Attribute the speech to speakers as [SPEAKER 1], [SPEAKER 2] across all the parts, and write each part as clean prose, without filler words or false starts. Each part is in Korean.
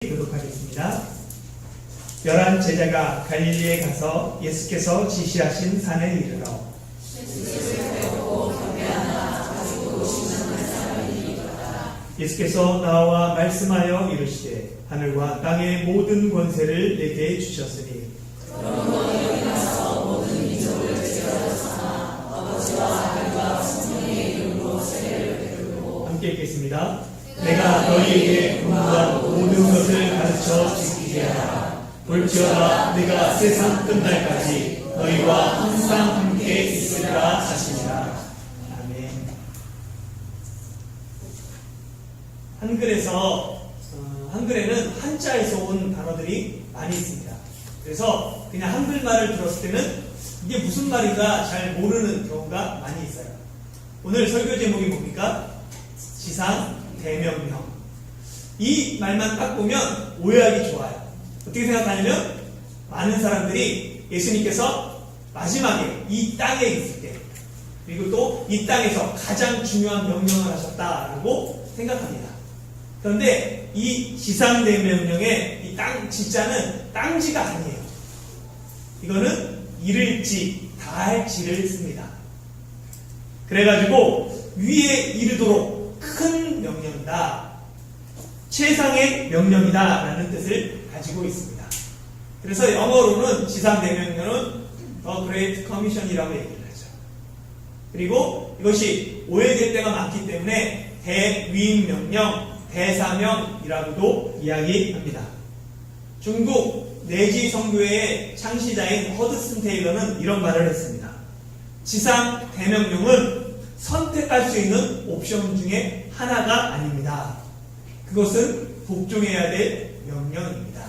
[SPEAKER 1] 교독하겠습니다. 11 제자가 갈릴리에 가서 예수께서 지시하신 산에 이르러 예수께서 나와 말씀하여 이르시되 하늘과 땅의 모든 권세를 내게 주셨으니 함께 읽겠습니다. 내가 너희에게 분부한 모든 것을 가르쳐 지키게 하라. 볼지어다 내가 세상 끝날까지 너희와 항상 함께 있으리라 하시니라. 아멘. 한글에는 한자에서 온 단어들이 많이 있습니다. 그래서 그냥 한글말을 들었을 때는 이게 무슨 말인가 잘 모르는 경우가 많이 있어요. 오늘 설교 제목이 뭡니까? 지상 대명령. 이 말만 딱 보면 오해하기 좋아요. 어떻게 생각하냐면 많은 사람들이 예수님께서 마지막에 이 땅에 있을 때 그리고 또 이 땅에서 가장 중요한 명령을 하셨다라고 생각합니다. 그런데 이 지상 대명령의 이 땅 지자는 땅지가 아니에요. 이거는 이를지 다할지를 씁니다. 그래가지고 위에 이르도록 큰 명령이다, 최상의 명령이다 라는 뜻을 가지고 있습니다. 그래서 영어로는 지상 대명령은 The Great Commission이라고 얘기를 하죠. 그리고 이것이 오해될 때가 많기 때문에 대위임 명령, 대사명이라고도 이야기합니다. 중국 내지 선교회의 창시자인 허드슨 테일러는 이런 말을 했습니다. 지상 대명령은 선택할 수 있는 옵션 중에 하나가 아닙니다. 그것은 복종해야 될 명령입니다.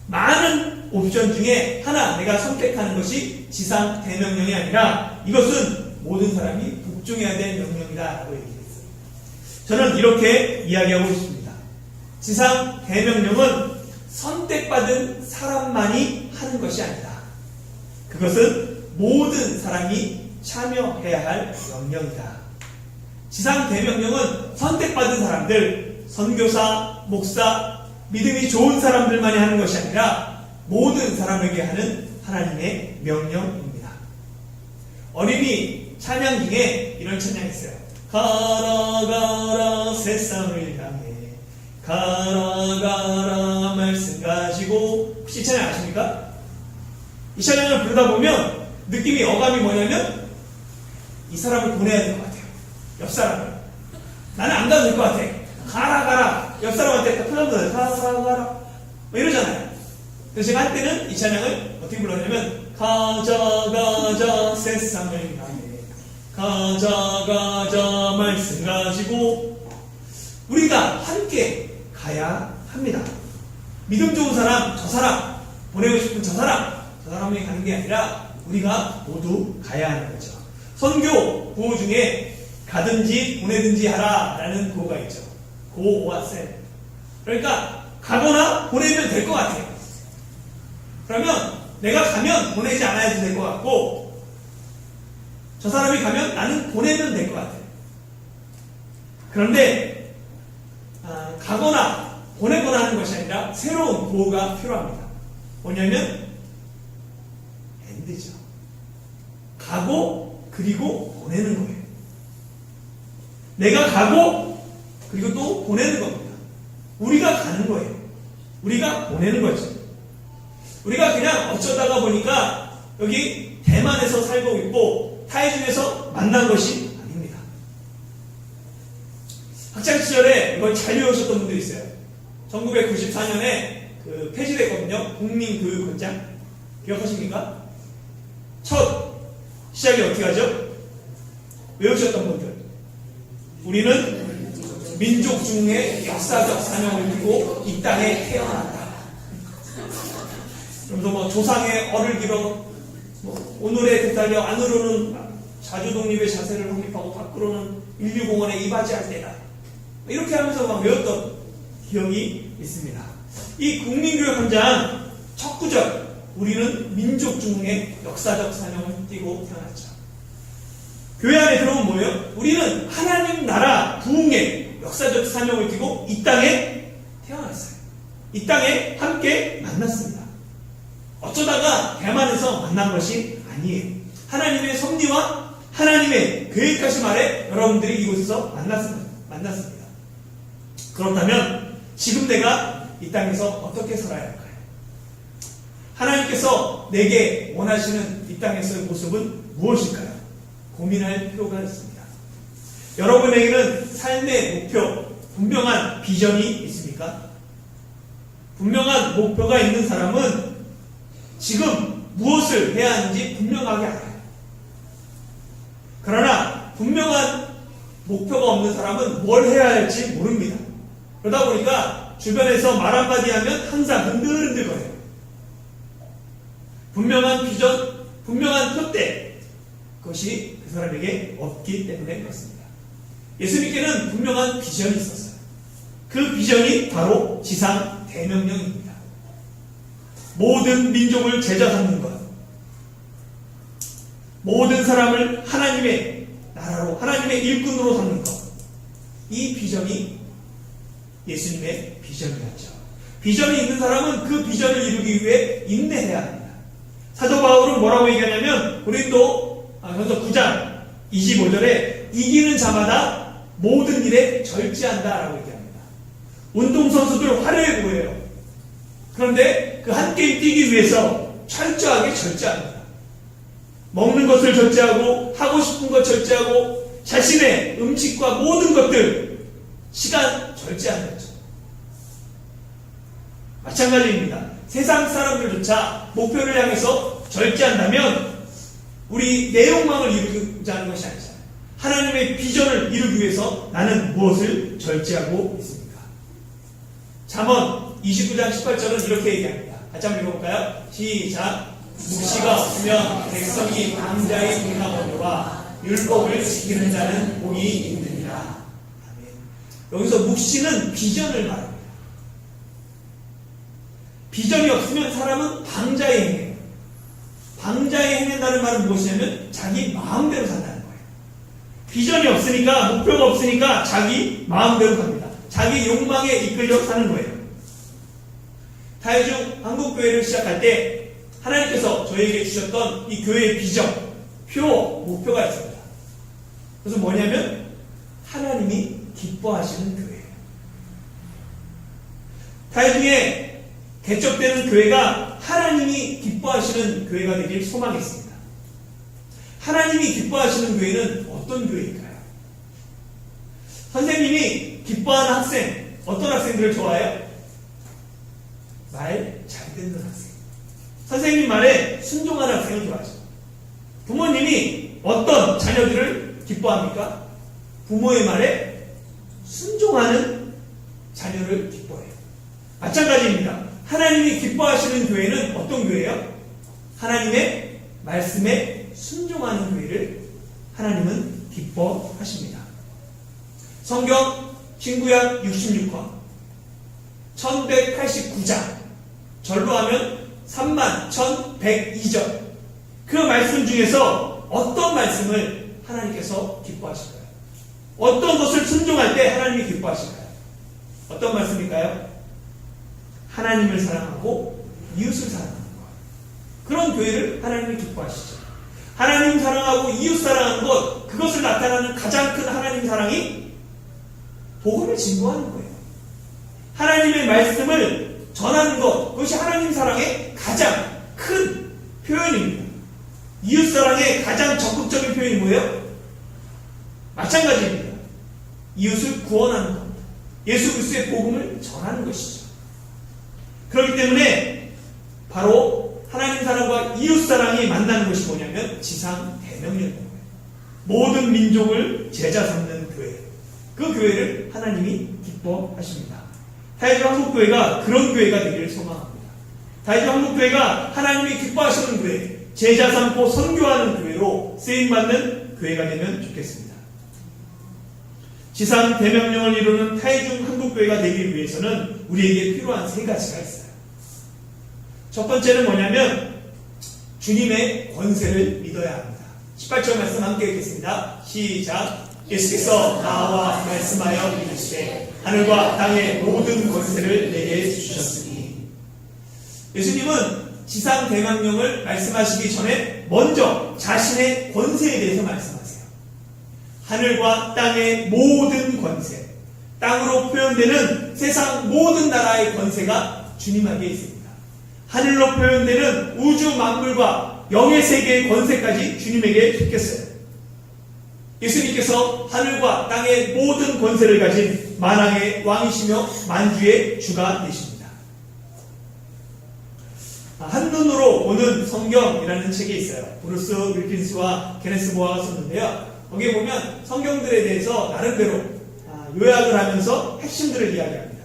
[SPEAKER 1] 많은 옵션 중에 하나 내가 선택하는 것이 지상 대명령이 아니라 이것은 모든 사람이 복종해야 될 명령이다 라고 얘기했어요. 저는 이렇게 이야기하고 싶습니다. 지상 대명령은 선택받은 사람만이 하는 것이 아니다. 그것은 모든 사람이 참여해야 할 명령이다. 지상 대명령은 선택받은 사람들, 선교사, 목사, 믿음이 좋은 사람들만이 하는 것이 아니라 모든 사람에게 하는 하나님의 명령입니다. 어린이 찬양 중에 이런 찬양이 있어요. 가라 가라 세상을 향해 가라 가라 말씀 가지고. 혹시 이 찬양 아십니까? 이 찬양을 부르다 보면 느낌이 어감이 뭐냐면 이 사람을 보내야 될 것 같아요. 옆 사람을. 나는 안 가도 될 것 같아. 가라 가라. 옆 사람한테 표현도 가라 가라 뭐 이러잖아요. 그래서 제가 할 때는 이 찬양을 어떻게 불렀냐면 가자 가자 세상을 향해 가자 가자 말씀 가지고. 우리가 함께 가야 합니다. 믿음 좋은 사람, 저 사람, 보내고 싶은 저 사람이 가는 게 아니라 우리가 모두 가야 하는 거죠. 선교 구호 중에 가든지 보내든지 하라 라는 구호가 있죠. Go or send. 그러니까 가거나 보내면 될 것 같아요. 그러면 내가 가면 보내지 않아야지 될 것 같고 저 사람이 가면 나는 보내면 될 것 같아요. 그런데 가거나 보내거나 하는 것이 아니라 새로운 구호가 필요합니다. 뭐냐면 엔드죠. 가고 그리고 보내는 거예요. 내가 가고 그리고 또 보내는 겁니다. 우리가 가는 거예요. 우리가 보내는 거죠. 우리가 그냥 어쩌다가 보니까 여기 대만에서 살고 있고 타이중에서 만난 것이 아닙니다. 학창시절에 이걸 잘 외우셨던 분들이 있어요. 1994년에 폐지됐거든요. 국민교육헌장. 기억하십니까? 첫 시작이 어떻게 하죠? 외우셨던 분들. 우리는 민족 중의 역사적 사명을 띠고 이 땅에 태어났다. 그러면서 뭐 조상의 얼을 길어 오늘의 대달려 안으로는 자주 독립의 자세를 확립하고 밖으로는 인류공원에 이바지할 때다. 이렇게 하면서 막 외웠던 기억이 있습니다. 이 국민교육헌장 첫 구절, 우리는 민족 중의 역사적 사명을 띠고 태어났죠. 교회 안에 들어오면 뭐예요? 우리는 하나님 나라 부흥의 역사적 사명을 띠고 이 땅에 태어났어요. 이 땅에 함께 만났습니다. 어쩌다가 대만에서 만난 것이 아니에요. 하나님의 섭리와 하나님의 계획하신 아래 여러분들이 이곳에서 만났습니다. 그렇다면 지금 내가 이 땅에서 어떻게 살아야 할까요? 하나님께서 내게 원하시는 이 땅에서의 모습은 무엇일까요? 고민할 필요가 있습니다. 여러분에게는 삶의 목표, 분명한 비전이 있습니까? 분명한 목표가 있는 사람은 지금 무엇을 해야 하는지 분명하게 알아요. 그러나 분명한 목표가 없는 사람은 뭘 해야 할지 모릅니다. 그러다 보니까 주변에서 말 한마디 하면 항상 흔들흔들거려요. 분명한 비전, 분명한 표대, 그것이 그 사람에게 없기 때문에 그렇습니다. 예수님께는 분명한 비전이 있었어요. 그 비전이 바로 지상 대명령입니다. 모든 민족을 제자 삼는 것, 모든 사람을 하나님의 나라로, 하나님의 일꾼으로 삼는 것, 이 비전이 예수님의 비전이었죠. 비전이 있는 사람은 그 비전을 이루기 위해 인내해야 합니다. 사도 바울은 뭐라고 얘기하냐면 고린도전서 9장 25절에 이기는 자마다 모든 일에 절제한다라고 얘기합니다. 운동선수들 화려해 보여요. 그런데 그 한 게임 뛰기 위해서 철저하게 절제합니다. 먹는 것을 절제하고 하고 싶은 것 절제하고 자신의 음식과 모든 것들 시간 절제하는 거죠. 마찬가지입니다. 세상 사람들조차 목표를 향해서 절제한다면 우리 내 욕망을 이루고자 하는 것이 아니잖아요. 하나님의 비전을 이루기 위해서 나는 무엇을 절제하고 있습니까? 잠언 29장 18절은 이렇게 얘기합니다. 같이 한번 읽어볼까요? 시작. 묵시가 없으면 백성이 방자의 공감원료와 율법을 지키는 자는 복이 있느니라. 아멘. 여기서 묵시는 비전을 말합니다. 비전이 없으면 사람은 방자에 행해요. 방자에 행한다는 말은 무엇이냐면 자기 마음대로 산다는 거예요. 비전이 없으니까, 목표가 없으니까 자기 마음대로 삽니다. 자기 욕망에 이끌려 사는 거예요. 타이중 한국교회를 시작할 때 하나님께서 저에게 주셨던 이 교회의 비전, 목표가 있습니다. 그래서 뭐냐면 하나님이 기뻐하시는 교회예요. 타이중에 개척되는 교회가 하나님이 기뻐하시는 교회가 되길 소망했습니다. 하나님이 기뻐하시는 교회는 어떤 교회일까요? 선생님이 기뻐하는 학생, 어떤 학생들을 좋아해요? 말 잘 듣는 학생. 선생님 말에 순종하는 학생을 좋아하죠. 부모님이 어떤 자녀들을 기뻐합니까? 부모의 말에 순종하는 자녀를 기뻐해요. 마찬가지입니다. 하나님이 기뻐하시는 교회는 어떤 교회예요? 하나님의 말씀에 순종하는 교회를 하나님은 기뻐하십니다. 성경 신구약 66권 1189장 절로 하면 31,102절 그 말씀 중에서 어떤 말씀을 하나님께서 기뻐하실까요? 어떤 것을 순종할 때 하나님이 기뻐하실까요? 어떤 말씀일까요? 하나님을 사랑하고 이웃을 사랑하는 것. 그런 교회를 하나님이 기뻐하시죠. 하나님 사랑하고 이웃 사랑하는 것, 그것을 나타나는 가장 큰 하나님 사랑이 복음을 증거하는 거예요. 하나님의 말씀을 전하는 것, 그것이 하나님 사랑의 가장 큰 표현입니다. 이웃 사랑의 가장 적극적인 표현이 뭐예요? 마찬가지입니다. 이웃을 구원하는 겁니다. 예수 그리스도의 복음을 전하는 것이죠. 그렇기 때문에 바로 하나님 사랑과 이웃 사랑이 만나는 것이 뭐냐면 지상 대명령인 거예요. 모든 민족을 제자 삼는 교회. 그 교회를 하나님이 기뻐하십니다. 타이즈 한국교회가 그런 교회가 되기를 소망합니다. 타이즈 한국교회가 하나님이 기뻐하시는 교회, 제자 삼고 선교하는 교회로 쓰임받는 교회가 되면 좋겠습니다. 지상 대명령을 이루는 타이중 한국교회가 되기 위해서는 우리에게 필요한 세 가지가 있어요. 첫 번째는 뭐냐면 주님의 권세를 믿어야 합니다. 18절 말씀 함께 읽겠습니다. 시작. 예수께서 나와 말씀하여 이르시되 하늘과 땅의 모든 권세를 내게 주셨으니. 예수님은 지상 대명령을 말씀하시기 전에 먼저 자신의 권세에 대해서 말씀하세요. 하늘과 땅의 모든 권세, 땅으로 표현되는 세상 모든 나라의 권세가 주님에게 있습니다. 하늘로 표현되는 우주 만물과 영의 세계의 권세까지 주님에게 속했어요. 예수님께서 하늘과 땅의 모든 권세를 가진 만왕의 왕이시며 만주의 주가 되십니다. 한눈으로 보는 성경이라는 책이 있어요. 브루스 윌킨스와 케네스 모아가 썼는데요. 거기에 보면 성경들에 대해서 나름대로 요약을 하면서 핵심들을 이야기합니다.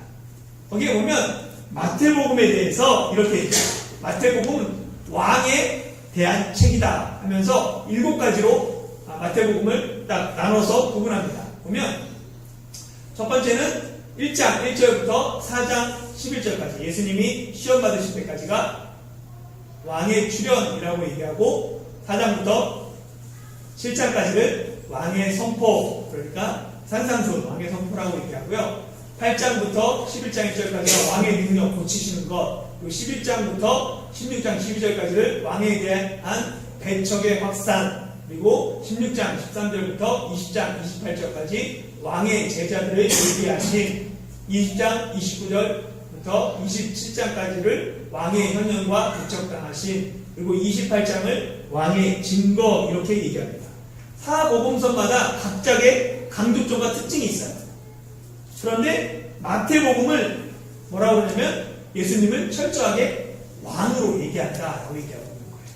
[SPEAKER 1] 거기에 보면 마태복음에 대해서 이렇게 얘기해요. 마태복음은 왕에 대한 책이다 하면서 7가지로 마태복음을 딱 나눠서 구분합니다. 보면 첫 번째는 1장 1절부터 4장 11절까지 예수님이 시험 받으실 때까지가 왕의 출현이라고 얘기하고 4장부터 7장까지를 왕의 선포, 그러니까 산상수훈 왕의 선포라고 얘기하고요. 8장부터 11장 1절까지가 왕의 능력 고치시는 것, 그리고 11장부터 16장 12절까지를 왕에 대한 배척의 확산, 그리고 16장 13절부터 20장 28절까지 왕의 제자들을 예비하신 20장 29절부터 27장까지를 왕의 현현과 배척당하신, 그리고 28장을 왕의 증거, 이렇게 얘기합니다. 사복음서마다 각자의 강조점과 특징이 있어요. 그런데 마태복음을 뭐라고 그러냐면 예수님을 철저하게 왕으로 얘기한다라고 얘기하고 있는 거예요.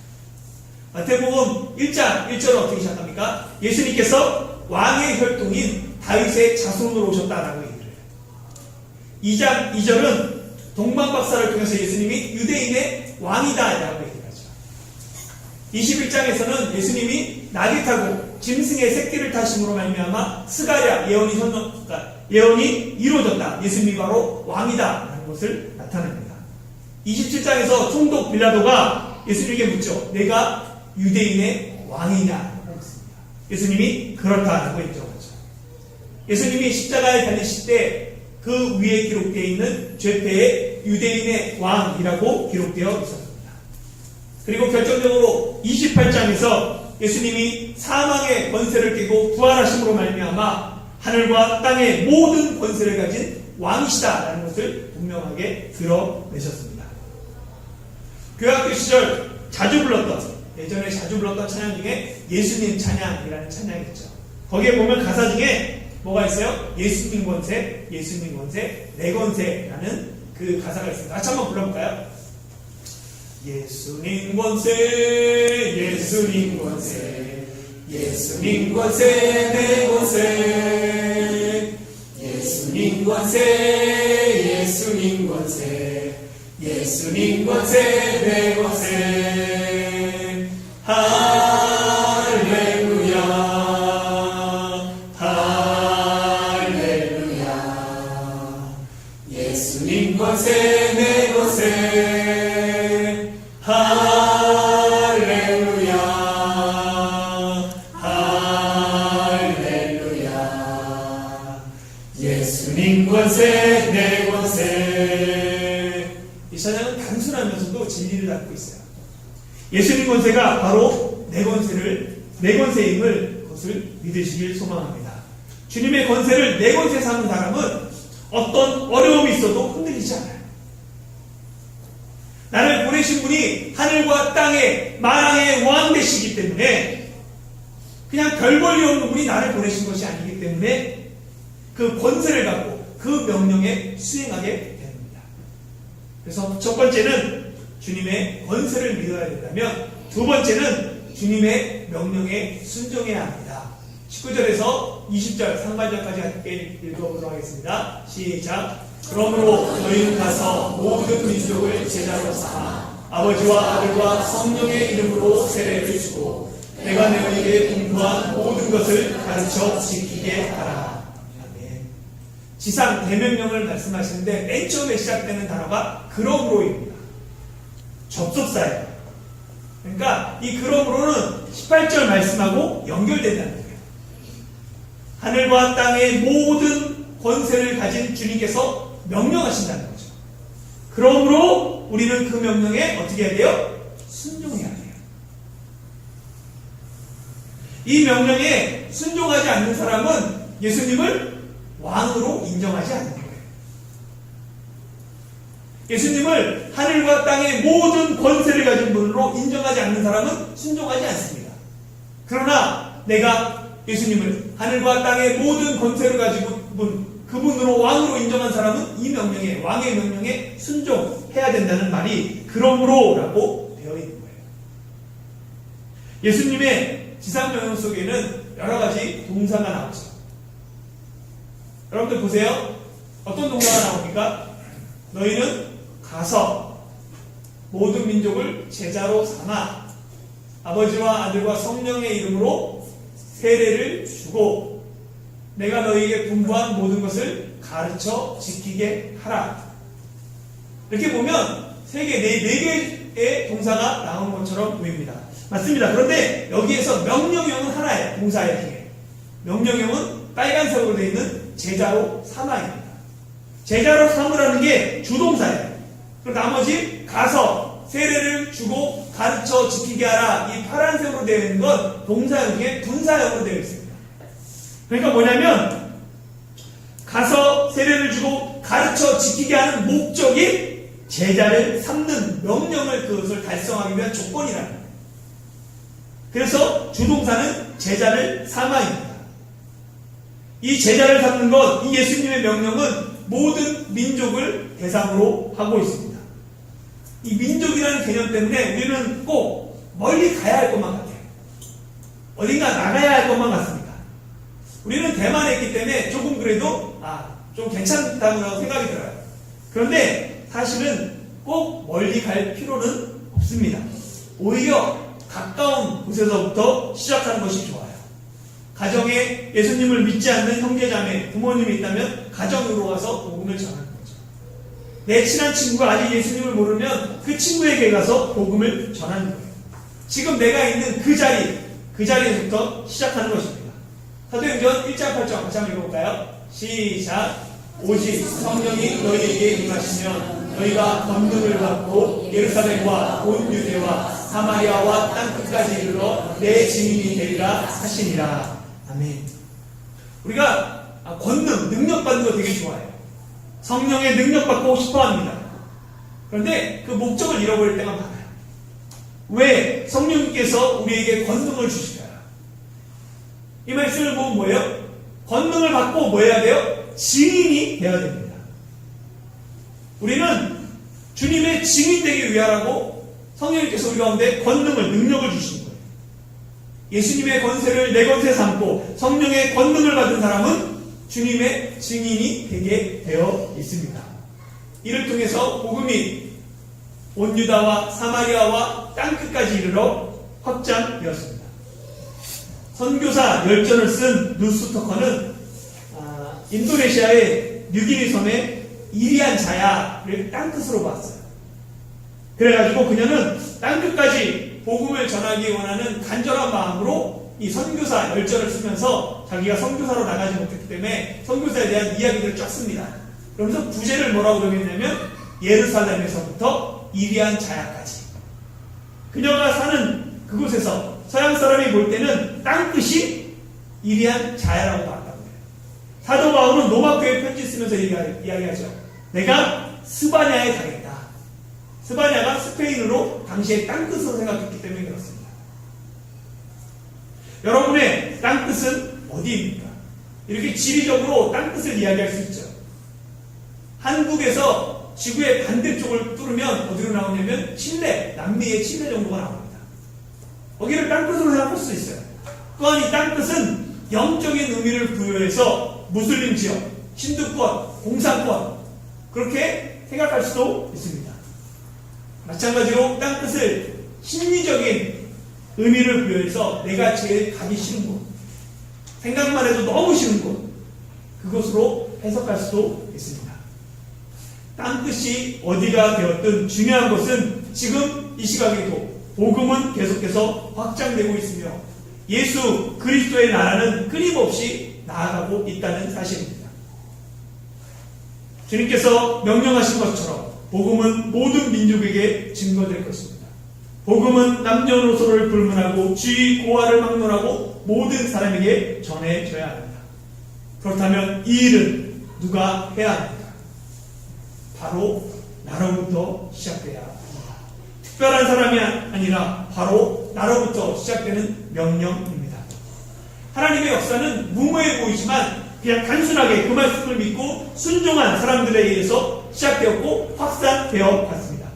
[SPEAKER 1] 마태복음 1장 1절은 어떻게 시작합니까? 예수님께서 왕의 혈통인 다윗의 자손으로 오셨다라고 얘기를 해요. 2장 2절은 동방박사를 통해서 예수님이 유대인의 왕이다라고 얘기를 하죠. 21장에서는 예수님이 낙이 타고 짐승의 새끼를 타심으로 말미암아 스가랴 예언이 이루어졌다. 예수님이 바로 왕이다라는 것을 나타냅니다. 27장에서 총독 빌라도가 예수님에게 묻죠. 내가 유대인의 왕이냐라고 묻습니다. 예수님이 그렇다라고 인정하죠. 예수님이 십자가에 달리실 때 그 위에 기록되어 있는 죄패에 유대인의 왕이라고 기록되어 있었습니다. 그리고 결정적으로 28장에서 예수님이 사망의 권세를 깨고 부활하심으로 말미암아 하늘과 땅의 모든 권세를 가진 왕이시다라는 것을 분명하게 드러내셨습니다. 교학교 시절 예전에 자주 불렀던 찬양 중에 예수님 찬양이라는 찬양이 있죠. 거기에 보면 가사 중에 뭐가 있어요? 예수님 권세, 예수님 권세, 내 권세라는 그 가사가 있습니다. 같이 한번 불러볼까요? 예수님 권세, 예수님 권세, 예수님 권세, 내 권세, 예수님 권세, 예수님 권세, 예수님 권세, 내 권세. 할렐루야, 할렐루야. 예수님 권세, 내 권세. 할렐루야, 할렐루야. 예수님 권세, 내 권세. 이 찬양은 단순하면서도 진리를 담고 있어요. 예수님 권세가 바로 내 권세임을 그것을 믿으시길 소망합니다. 주님의 권세를 내 권세 삼는 사람은 어떤 어려움이 있어도 흔들리지 않아요. 나를 보내신 분이 하늘과 땅의 만왕의 왕 되시기 때문에 그냥 별 볼일 없는 분이 나를 보내신 것이 아니기 때문에 그 권세를 갖고 그 명령에 수행하게 됩니다. 그래서 첫 번째는 주님의 권세를 믿어야 된다면 두 번째는 주님의 명령에 순종해야 합니다. 19절에서 20절 상반절까지 함께 읽어보도록 하겠습니다. 시작. 그러므로 너희는 가서 모든 민족을 제자로 삼아 아버지와 아들과 성령의 이름으로 세례를 주고 내가 너희에게 분부한 모든 것을 가르쳐 지키게 하라. 아멘. 지상 대명령을 말씀하시는데 맨 처음에 시작되는 단어가 그러므로입니다. 접속사예요. 그러니까 이 그러므로는 18절 말씀하고 연결된다는 거예요. 하늘과 땅의 모든 권세를 가진 주님께서 명령하신다는 거죠. 그러므로 우리는 그 명령에 어떻게 해야 돼요? 순종해야 돼요. 이 명령에 순종하지 않는 사람은 예수님을 왕으로 인정하지 않는 거예요. 예수님을 하늘과 땅의 모든 권세를 가진 분으로 인정하지 않는 사람은 순종하지 않습니다. 그러나 내가 예수님을 하늘과 땅의 모든 권세를 가지고 그분으로 왕으로 인정한 사람은 이 명령에, 왕의 명령에 순종해야 된다는 말이 그러므로라고 되어 있는 거예요. 예수님의 지상명령 속에는 여러 가지 동사가 나오죠. 여러분들 보세요. 어떤 동사가 나옵니까? 너희는 가서 모든 민족을 제자로 삼아 아버지와 아들과 성령의 이름으로 세례를 주고 내가 너희에게 분부한 모든 것을 가르쳐 지키게 하라. 이렇게 보면 네 개의 동사가 나온 것처럼 보입니다. 맞습니다. 그런데 여기에서 명령형은 하나예요. 동사의 명령형은 빨간색으로 되어 있는 제자로 삼아입니다. 제자로 삼으라는 게 주동사예요. 그리고 나머지 가서 세례를 주고 가르쳐 지키게 하라. 이 파란색으로 되어 있는 건 동사형의 분사형으로 되어 있습니다. 그러니까 뭐냐면 가서 세례를 주고 가르쳐 지키게 하는 목적이 제자를 삼는 명령을 그것을 달성하기 위한 조건이라는 거예요. 그래서 주동사는 제자를 삼아입니다. 이 제자를 삼는 것, 이 예수님의 명령은 모든 민족을 대상으로 하고 있습니다. 이 민족이라는 개념 때문에 우리는 꼭 멀리 가야 할 것만 같아요. 어딘가 나가야 할 것만 같습니다. 우리는 대만에 있기 때문에 조금 그래도 좀 괜찮다고 생각이 들어요. 그런데 사실은 꼭 멀리 갈 필요는 없습니다. 오히려 가까운 곳에서부터 시작하는 것이 좋아요. 가정에 예수님을 믿지 않는 형제자매, 부모님이 있다면 가정으로 가서 복음을 전하는 거죠. 내 친한 친구가 아직 예수님을 모르면 그 친구에게 가서 복음을 전하는 거예요. 지금 내가 있는 그 자리에서부터 시작하는 것입니다. 사도행전 1장 8절 같이 한번 읽어볼까요? 시작. 오직 성령이 너희에게 임하시면 너희가 권능을 받고 예루살렘과 온 유대와 사마리아와 땅끝까지 이르러 내 증인이 되리라 하시니라. 아멘. 우리가 권능, 능력 받는 거 되게 좋아해요. 성령의 능력 받고 싶어 합니다. 그런데 그 목적을 잃어버릴 때가 많아요. 왜? 성령님께서 우리에게 권능을 주시나요? 이 말씀을 보면 뭐예요? 권능을 받고 뭐 해야 돼요? 증인이 되어야 됩니다. 우리는 주님의 증인 되기 위하라고 성령님께서 우리 가운데 권능을, 능력을 주신 거예요. 예수님의 권세를 내 권세 삼고 성령의 권능을 받은 사람은 주님의 증인이 되게 되어 있습니다. 이를 통해서 복음이 온 유다와 사마리아와 땅끝까지 이르러 확장되었습니다. 선교사 열전을 쓴 누스토커는 인도네시아의 뉴기니 섬의 이리안 자야를 땅끝으로 봤어요. 그래가지고 그녀는 땅끝까지 복음을 전하기 원하는 간절한 마음으로 이 선교사 열전을 쓰면서 자기가 선교사로 나가지 못했기 때문에 선교사에 대한 이야기들을 쫙 씁니다. 그러면서 부제를 뭐라고 정했냐면 예루살렘에서부터 이리안 자야까지. 그녀가 사는 그곳에서 서양 사람이 볼 때는 땅끝이 이리안 자야라고 봤다고 해요. 사도 바울은 로마교회 편지 쓰면서 이야기하죠. 내가 스바냐에 가겠다. 스바냐가 스페인어로 당시에 땅끝으로 생각했기 때문에 그렇습니다. 여러분의 땅끝은 어디입니까? 이렇게 지리적으로 땅끝을 이야기할 수 있죠. 한국에서 지구의 반대쪽을 뚫으면 어디로 나오냐면 칠레, 남미의 칠레 정도가 나옵니다. 거기를 땅끝으로 생각할 수 있어요. 또한 이 땅끝은 영적인 의미를 부여해서 무슬림 지역, 힌두권, 공산권 그렇게 생각할 수도 있습니다. 마찬가지로 땅끝을 심리적인 의미를 부여해서 내가 제일 가기 싫은 곳, 생각만 해도 너무 싫은 곳, 그것으로 해석할 수도 있습니다. 땅끝이 어디가 되었든 중요한 것은 지금 이 시각에도 복음은 계속해서 확장되고 있으며 예수 그리스도의 나라는 끊임없이 나아가고 있다는 사실입니다. 주님께서 명령하신 것처럼 복음은 모든 민족에게 증거될 것입니다. 복음은 남녀노소를 불문하고 쥐, 고아를 막론하고 모든 사람에게 전해져야 합니다. 그렇다면 이 일은 누가 해야 합니까? 바로 나로부터 시작돼야 합니다. 특별한 사람이 아니라 바로 나로부터 시작되는 명령입니다. 하나님의 역사는 무모해 보이지만 그냥 단순하게 그 말씀을 믿고 순종한 사람들에 의해서 시작되었고 확산되어 갔습니다.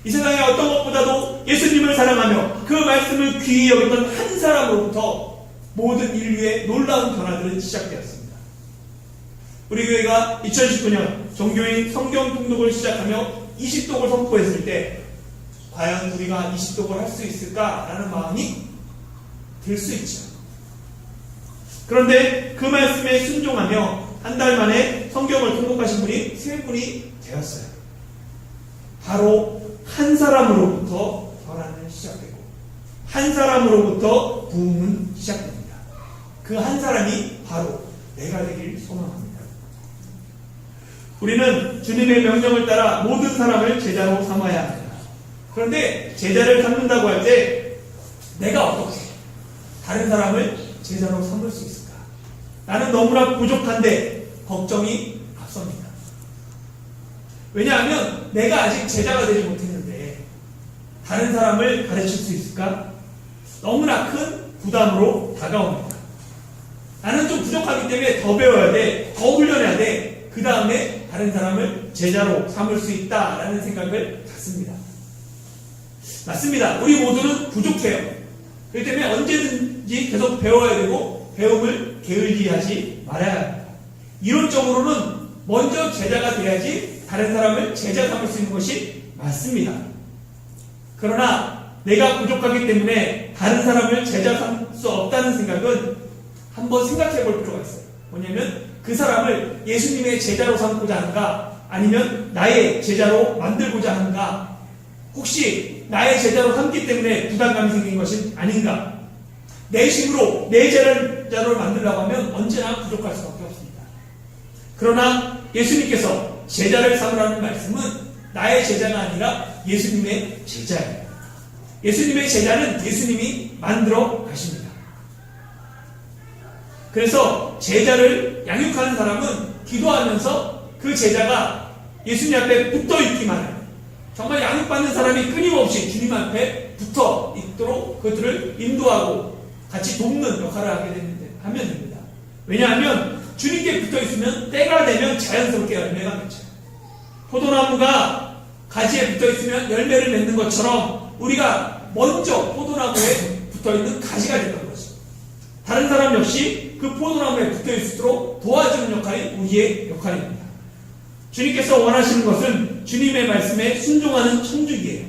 [SPEAKER 1] 이 세상에 어떤 것보다도 예수님을 사랑하며 그 말씀을 귀히 여겼던 한 사람으로부터 모든 인류의 놀라운 변화들은 시작되었습니다. 우리 교회가 2019년 종교인 성경 통독을 시작하며 20독을 선포했을 때 과연 우리가 20독을 할 수 있을까라는 마음이 들 수 있죠. 그런데 그 말씀에 순종하며 한 달 만에 성경을 통독하신 분이 3분이 되었어요. 바로 한 사람으로부터 변화는 시작되고 한 사람으로부터 부흥은 시작됩니다. 그 한 사람이 바로 내가 되길 소망합니다. 우리는 주님의 명령을 따라 모든 사람을 제자로 삼아야 합니다. 그런데 제자를 삼는다고 할 때 내가 어떻게 다른 사람을 제자로 삼을 수 있을까? 나는 너무나 부족한데 걱정이 앞섭니다. 왜냐하면 내가 아직 제자가 되지 못했는데 다른 사람을 가르칠 수 있을까? 너무나 큰 부담으로 다가옵니다. 나는 좀 부족하기 때문에 더 배워야 돼, 더 훈련해야 돼. 그 다음에 다른 사람을 제자로 삼을 수 있다라는 생각을 갖습니다. 맞습니다. 우리 모두는 부족해요. 그렇기 때문에 언제든지 계속 배워야 되고 배움을 게을리 하지 말아야 합니다. 이론적으로는 먼저 제자가 돼야지 다른 사람을 제자 삼을 수 있는 것이 맞습니다. 그러나 내가 부족하기 때문에 다른 사람을 제자 삼을 수 없다는 생각은 한번 생각해 볼 필요가 있어요. 뭐냐면 그 사람을 예수님의 제자로 삼고자 하는가 아니면 나의 제자로 만들고자 하는가, 혹시 나의 제자로 삼기 때문에 부담감이 생긴 것은 아닌가. 내 식으로 내 제자로 만들려고 하면 언제나 부족할 수밖에 없습니다. 그러나 예수님께서 제자를 삼으라는 말씀은 나의 제자가 아니라 예수님의 제자예요. 예수님의 제자는 예수님이 만들어 가십니다. 그래서 제자를 양육하는 사람은 기도하면서 그 제자가 예수님 앞에 붙어 있기만 해요. 정말 양육받는 사람이 끊임없이 주님 앞에 붙어 있도록 그들을 인도하고 같이 돕는 역할을 하면 됩니다. 왜냐하면 주님께 붙어 있으면 때가 되면 자연스럽게 열매가 맺혀요. 포도나무가 가지에 붙어 있으면 열매를 맺는 것처럼 우리가 먼저 포도나무에 붙어 있는 가지가 됐던 거죠. 다른 사람 역시 그 포도나무에 붙어 있도록 도와주는 역할이 우리의 역할입니다. 주님께서 원하시는 것은 주님의 말씀에 순종하는 청지기예요.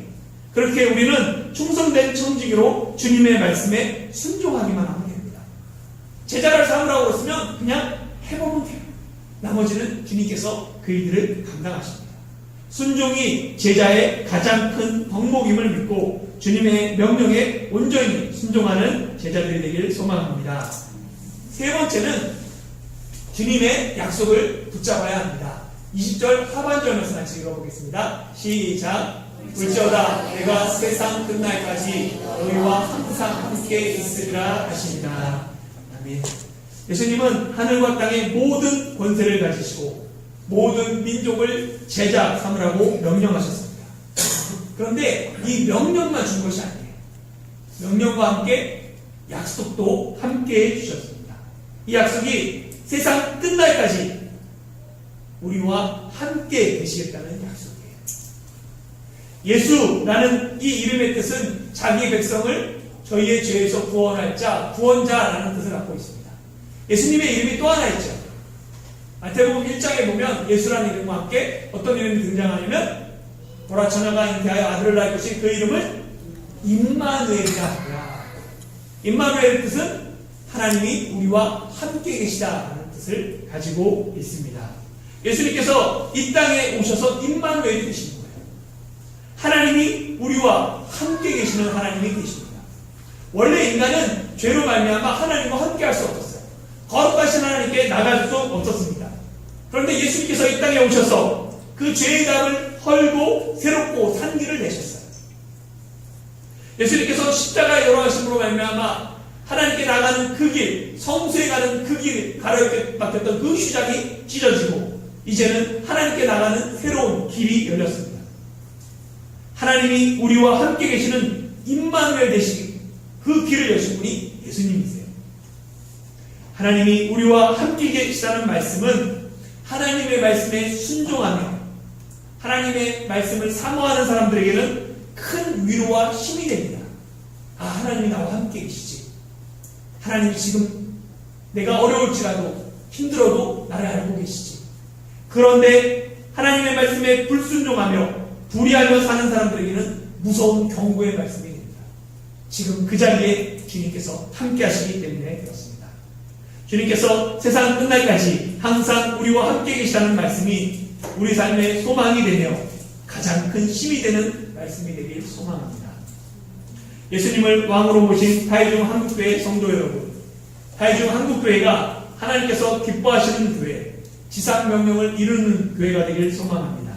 [SPEAKER 1] 그렇게 우리는 충성된 청지기로 주님의 말씀에 순종하기만 하면 됩니다. 제자를 삼으라고 했으면 그냥 해보면 돼요. 나머지는 주님께서 그 일들을 감당하십니다. 순종이 제자의 가장 큰 덕목임을 믿고 주님의 명령에 온전히 순종하는 제자들이 되길 소망합니다. 세 번째는 주님의 약속을 붙잡아야 합니다. 20절 하반절 말씀 같이 읽어보겠습니다. 시작. 볼지어다 내가 세상 끝날까지 너희와 항상 함께 있으리라 하십니다. 아멘. 예수님은 하늘과 땅의 모든 권세를 가지시고 모든 민족을 제자 삼으라고 명령하셨습니다. 그런데 이 명령만 준 것이 아니에요. 명령과 함께 약속도 함께 해주셨습니다. 이 약속이 세상 끝날까지 우리와 함께 계시겠다는 약속이에요. 예수라는 이 이름의 뜻은 자기 백성을 저희의 죄에서 구원할 자, 구원자라는 뜻을 갖고 있습니다. 예수님의 이름이 또 하나 있죠. 마태복음 1장에 보면 예수라는 이름과 함께 어떤 이름이 등장하냐면 보라 처녀가 잉태하여 아들을 낳을 것이 그 이름을 임마누엘이라 하더라. 임마누엘의 뜻은 하나님이 우리와 함께 계시다라는 뜻을 가지고 있습니다. 예수님께서 이 땅에 오셔서 임마누엘이 되신 거예요. 하나님이 우리와 함께 계시는 하나님이 계십니다. 원래 인간은 죄로 말미암아 하나님과 함께 할 수 없었어요. 거룩하신 하나님께 나갈 수 없었습니다. 그런데 예수님께서 이 땅에 오셔서 그 죄의 담을 헐고 새롭고 산 길을 내셨어요. 예수님께서 십자가에 돌아가심으로 말미암아 하나님께 나가는 그 길, 성소에 가는 그 길, 가로막혔던 막혔던 그 휘장이 찢어지고 이제는 하나님께 나가는 새로운 길이 열렸습니다. 하나님이 우리와 함께 계시는 임마누엘 되시기 그 길을 여신 분이 예수님이세요. 하나님이 우리와 함께 계시다는 말씀은 하나님의 말씀에 순종하며 하나님의 말씀을 사모하는 사람들에게는 큰 위로와 힘이 됩니다. 아, 하나님이 나와 함께 계시지. 하나님이 지금 내가 어려울지라도 힘들어도 나를 알고 계시지. 그런데 하나님의 말씀에 불순종하며 불의하며 사는 사람들에게는 무서운 경고의 말씀이 됩니다. 지금 그 자리에 주님께서 함께 하시기 때문에 그렇습니다. 주님께서 세상 끝날까지 항상 우리와 함께 계시다는 말씀이 우리 삶의 소망이 되며 가장 큰 힘이 되는 말씀이 되길 소망합니다. 예수님을 왕으로 모신 다이중 한국교회 성도 여러분, 다이중 한국교회가 하나님께서 기뻐하시는 교회, 지상명령을 이루는 교회가 되길 소망합니다.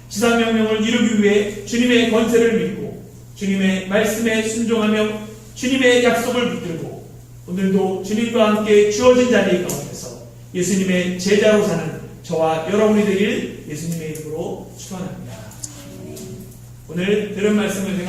[SPEAKER 1] 지상명령을 이루기 위해 주님의 권세를 믿고 주님의 말씀에 순종하며 주님의 약속을 붙들고 오늘도 주님과 함께 주어진 자리 가운데서 예수님의 제자로 사는 저와 여러분이 되길 예수님의 이름으로 축원합니다. 오늘 들은 말씀을